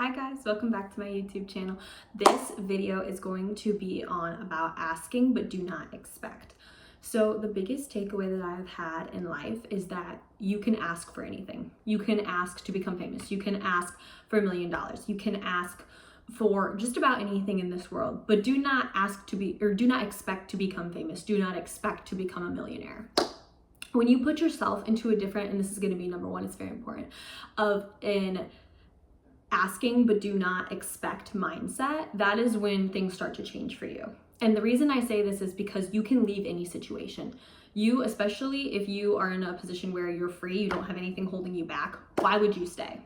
Hi guys, welcome back to my YouTube channel. This video is going to be on about asking but do not expect. So the biggest takeaway that I've had in life is that you can ask for anything. You can ask to become famous. You can ask for $1 million. You can ask for just about anything in this world, but do not ask to be, or do not expect to become famous. Do not expect to become a millionaire. When you put yourself into a different, and this is going to be number one, it's very important, of an asking but do not expect mindset, that is when things start to change for you. And the reason I say this is because you can leave any situation. You, especially if you are in a position where you're free, you don't have anything holding you back, why would you stay?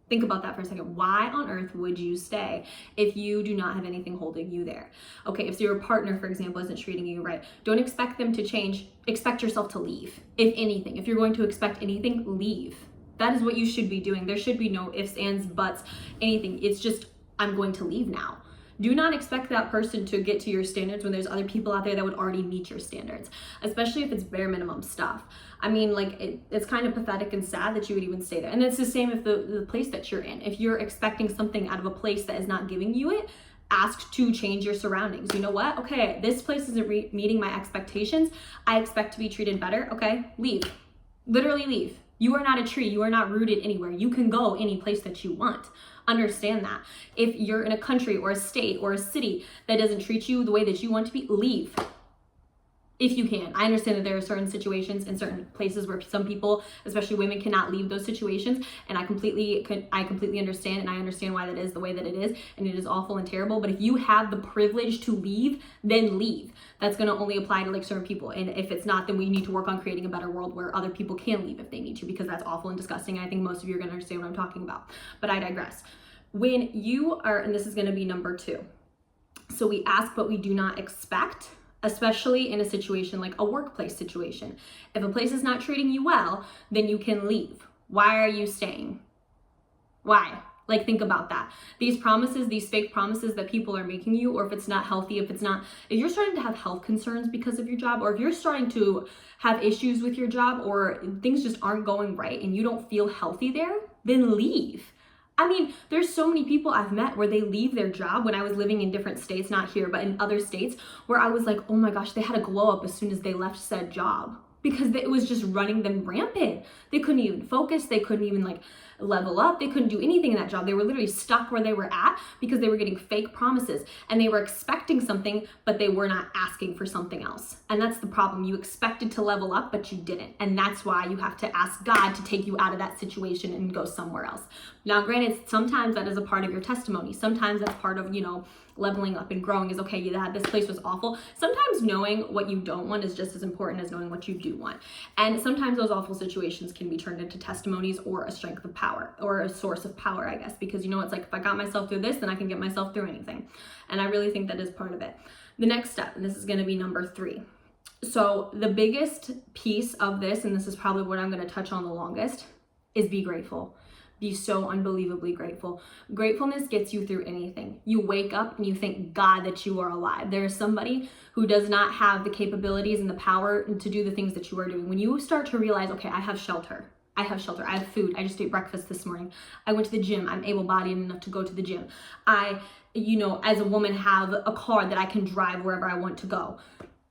Think about that for a second. Why on earth would you stay if you do not have anything holding you there? Okay, if your partner, for example, isn't treating you right, don't expect them to change. Expect yourself to leave. If anything, if you're going to expect anything, leave. That is what you should be doing. There should be no ifs, ands, buts, anything. It's just, I'm going to leave now. Do not expect that person to get to your standards when there's other people out there that would already meet your standards, especially if it's bare minimum stuff. I mean, like, it's kind of pathetic and sad that you would even stay there. And it's the same if the place that you're in. If you're expecting something out of a place that is not giving you it, ask to change your surroundings. You know what? Okay, this place isn't meeting my expectations. I expect to be treated better. Okay, leave. Literally leave. You are not a tree. You are not rooted anywhere. You can go any place that you want. Understand that. If you're in a country or a state or a city that doesn't treat you the way that you want to be, leave. If you can. I understand that there are certain situations in certain places where some people, especially women, cannot leave those situations, and I completely understand, and I understand why that is the way that it is, and it is awful and terrible. But if you have the privilege to leave, then leave. That's going to only apply to like certain people, and if it's not, then we need to work on creating a better world where other people can leave if they need to, because that's awful and disgusting, and I think most of you are going to understand what I'm talking about. But I digress. When you are, and this is going to be number 2, so we ask but we do not expect, especially in a situation like a workplace situation. If a place is not treating you well, then you can leave. Why are you staying? Why? Like, think about that. These promises, these fake promises that people are making you, or if it's not healthy, if you're starting to have health concerns because of your job, or if you're starting to have issues with your job, or things just aren't going right and you don't feel healthy there, then leave. I mean, there's so many people I've met where they leave their job when I was living in different states, not here, but in other states, where I was like, oh my gosh, they had a glow up as soon as they left said job, because it was just running them rampant. They couldn't even focus. They couldn't even like level up. They couldn't do anything in that job. They were literally stuck where they were at because they were getting fake promises and they were expecting something, but they were not asking for something else. And that's the problem. You expected to level up, but you didn't. And that's why you have to ask God to take you out of that situation and go somewhere else. Now, granted, sometimes that is a part of your testimony. Sometimes that's part of, leveling up and growing is, okay, this place was awful. Sometimes knowing what you don't want is just as important as knowing what you do want. And sometimes those awful situations can be turned into testimonies or a strength of power, or a source of power, I guess, because it's like, if I got myself through this, then I can get myself through anything. And I really think that is part of it. The next step, and this is going to be number 3. So the biggest piece of this, and this is probably what I'm going to touch on the longest, is be grateful. Be so unbelievably grateful. Gratefulness gets you through anything. You wake up and you thank God that you are alive. There is somebody who does not have the capabilities and the power to do the things that you are doing. When you start to realize, okay, I have shelter. I have food. I just ate breakfast this morning. I went to the gym. I'm able-bodied enough to go to the gym. I, as a woman, have a car that I can drive wherever I want to go.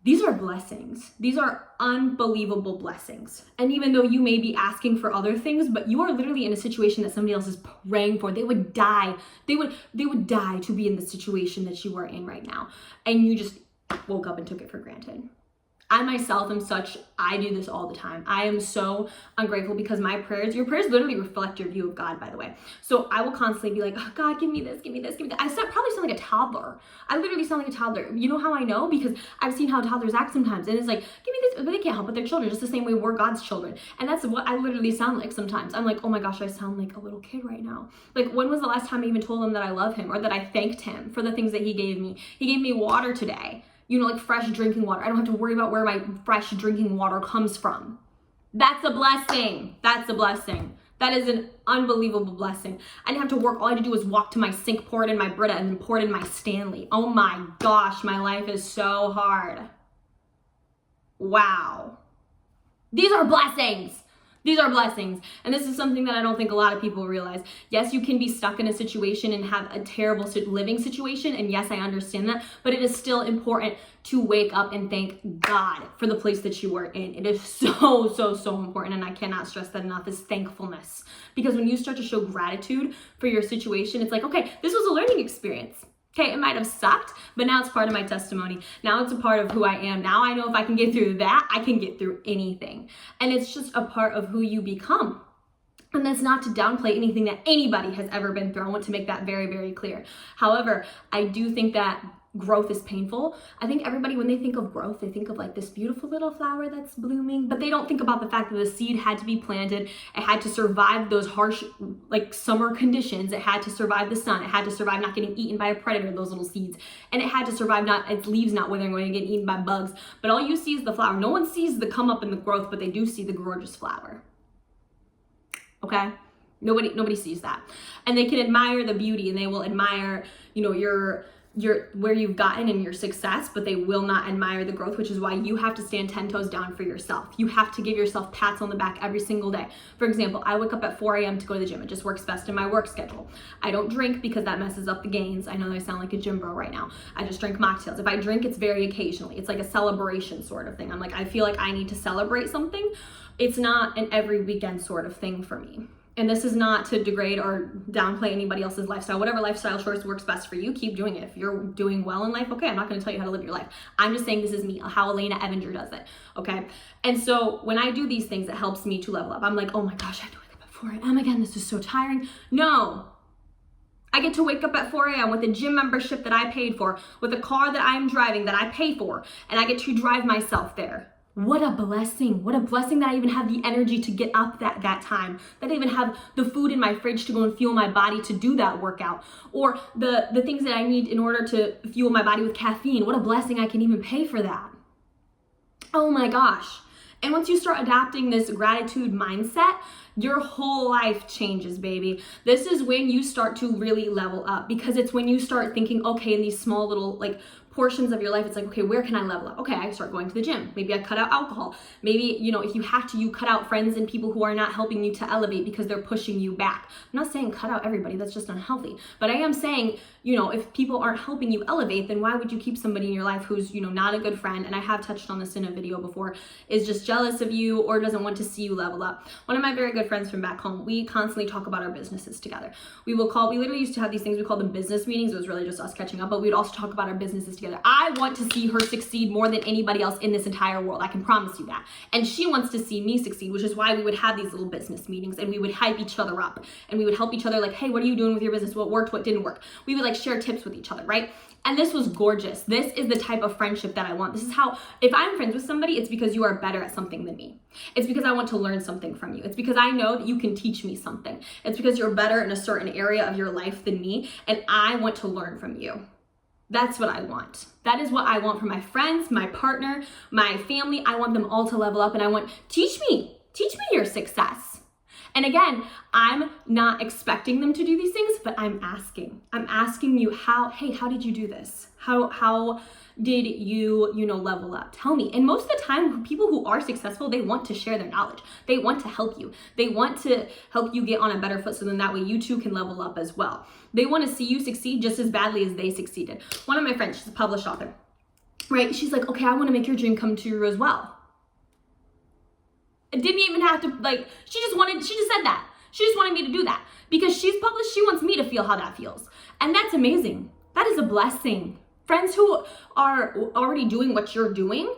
These are blessings. These are unbelievable blessings. And even though you may be asking for other things, but you are literally in a situation that somebody else is praying for. They would die. They would die to be in the situation that you are in right now. And you just woke up and took it for granted. I myself I do this all the time. I am so ungrateful because your prayers literally reflect your view of God, by the way. So I will constantly be like, oh, God, give me this, give me this, give me that. Probably sound like a toddler. I literally sound like a toddler. You know how I know? Because I've seen how toddlers act sometimes. And it's like, give me this, but they can't help it. They're children, just the same way we're God's children. And that's what I literally sound like sometimes. I'm like, oh my gosh, I sound like a little kid right now. Like, when was the last time I even told him that I love him, or that I thanked him for the things that he gave me? He gave me water today. Like fresh drinking water. I don't have to worry about where my fresh drinking water comes from. That's a blessing. That's a blessing. That is an unbelievable blessing. I didn't have to work. All I had to do was walk to my sink, pour it in my Brita, and then pour it in my Stanley. Oh my gosh, my life is so hard. Wow. These are blessings. These are blessings. And this is something that I don't think a lot of people realize. Yes, you can be stuck in a situation and have a terrible living situation. And yes, I understand that. But it is still important to wake up and thank God for the place that you are in. It is so, so, so important. And I cannot stress that enough, is thankfulness. Because when you start to show gratitude for your situation, it's like, okay, this was a learning experience. Okay, it might have sucked, but now it's part of my testimony. Now it's a part of who I am. Now I know if I can get through that, I can get through anything. And it's just a part of who you become. And that's not to downplay anything that anybody has ever been through. I want to make that very, very clear. However, I do think that growth is painful. I think everybody, when they think of growth, they think of like this beautiful little flower that's blooming, but they don't think about the fact that the seed had to be planted. It had to survive those harsh, like, summer conditions. It had to survive the sun. It had to survive not getting eaten by a predator, those little seeds. And it had to survive its leaves not withering or getting eaten by bugs. But all you see is the flower. No one sees the come up and the growth, but they do see the gorgeous flower. Okay? Nobody sees that. And they can admire the beauty, and they will admire, your where you've gotten and your success, but they will not admire the growth, which is why you have to stand 10 toes down for yourself. You have to give yourself pats on the back every single day. For example, I wake up at 4 a.m. to go to the gym. It just works best in my work schedule. I don't drink because that messes up the gains. I know I sound like a gym bro right now. I just drink mocktails. If I drink, it's very occasionally. It's like a celebration sort of thing. I feel like I need to celebrate something. It's not an every weekend sort of thing for me. And this is not to degrade or downplay anybody else's lifestyle. Whatever lifestyle choice works best for you, keep doing it. If you're doing well in life, okay, I'm not going to tell you how to live your life. I'm just saying this is me, how Elena Evinger does it, okay? And so when I do these things, it helps me to level up. I'm like, oh my gosh, I have to wake up at 4 a.m. again. This is so tiring. No. I get to wake up at 4 a.m. with a gym membership that I paid for, with a car that I'm driving that I pay for, and I get to drive myself there. What a blessing. What a blessing that I even have the energy to get up that time, that I even have the food in my fridge to go and fuel my body to do that workout, or the things that I need in order to fuel my body with caffeine. What a blessing I can even pay for that. Oh my gosh. And once you start adopting this gratitude mindset, your whole life changes, baby. This is when you start to really level up, because it's when you start thinking, okay, in these small little portions of your life, it's like, okay, where can I level up? Okay, I start going to the gym. Maybe I cut out alcohol. Maybe, if you have to, you cut out friends and people who are not helping you to elevate because they're pushing you back. I'm not saying cut out everybody, that's just unhealthy. But I am saying, if people aren't helping you elevate, then why would you keep somebody in your life who's, not a good friend, and I have touched on this in a video before, is just jealous of you or doesn't want to see you level up. One of my very good friends from back home, we constantly talk about our businesses together. We literally used to have these things, we called them business meetings. It was really just us catching up, but we'd also talk about our businesses together. I want to see her succeed more than anybody else in this entire world. I can promise you that. And she wants to see me succeed, which is why we would have these little business meetings, and we would hype each other up, and we would help each other, like, hey, what are you doing with your business? What worked? What didn't work? We would share tips with each other, right? And this was gorgeous. This is the type of friendship that I want. This is how, if I'm friends with somebody, it's because you are better at something than me. It's because I want to learn something from you. It's because I know that you can teach me something. It's because you're better in a certain area of your life than me, and I want to learn from you. That's what I want. That is what I want for my friends, my partner, my family. I want them all to level up, and I want, teach me your success. And again, I'm not expecting them to do these things, but I'm asking you how did you do this? How did you, level up? Tell me. And most of the time, people who are successful, they want to share their knowledge. They want to help you. They want to help you get on a better foot, so then that way you too can level up as well. They want to see you succeed just as badly as they succeeded. One of my friends, she's a published author, right? She's like, okay, I want to make your dream come true as well. It didn't even have to, she just said that. She just wanted me to do that because she's published. She wants me to feel how that feels. And that's amazing. That is a blessing. Friends who are already doing what you're doing,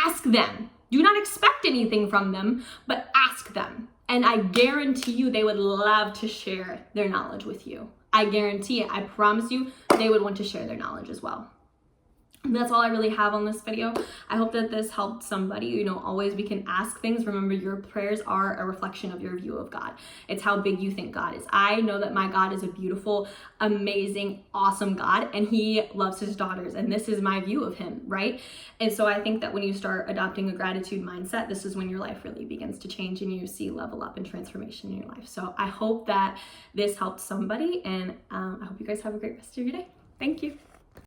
ask them. Do not expect anything from them, but ask them. And I guarantee you they would love to share their knowledge with you. I guarantee it. I promise you they would want to share their knowledge as well. That's all I really have on this video. I hope that this helped somebody. Always we can ask things. Remember, your prayers are a reflection of your view of God. It's how big you think God is. I know that my God is a beautiful, amazing, awesome God, and he loves his daughters. And this is my view of him, right? And so I think that when you start adopting a gratitude mindset, this is when your life really begins to change and you see level up and transformation in your life. So I hope that this helped somebody, and I hope you guys have a great rest of your day. Thank you.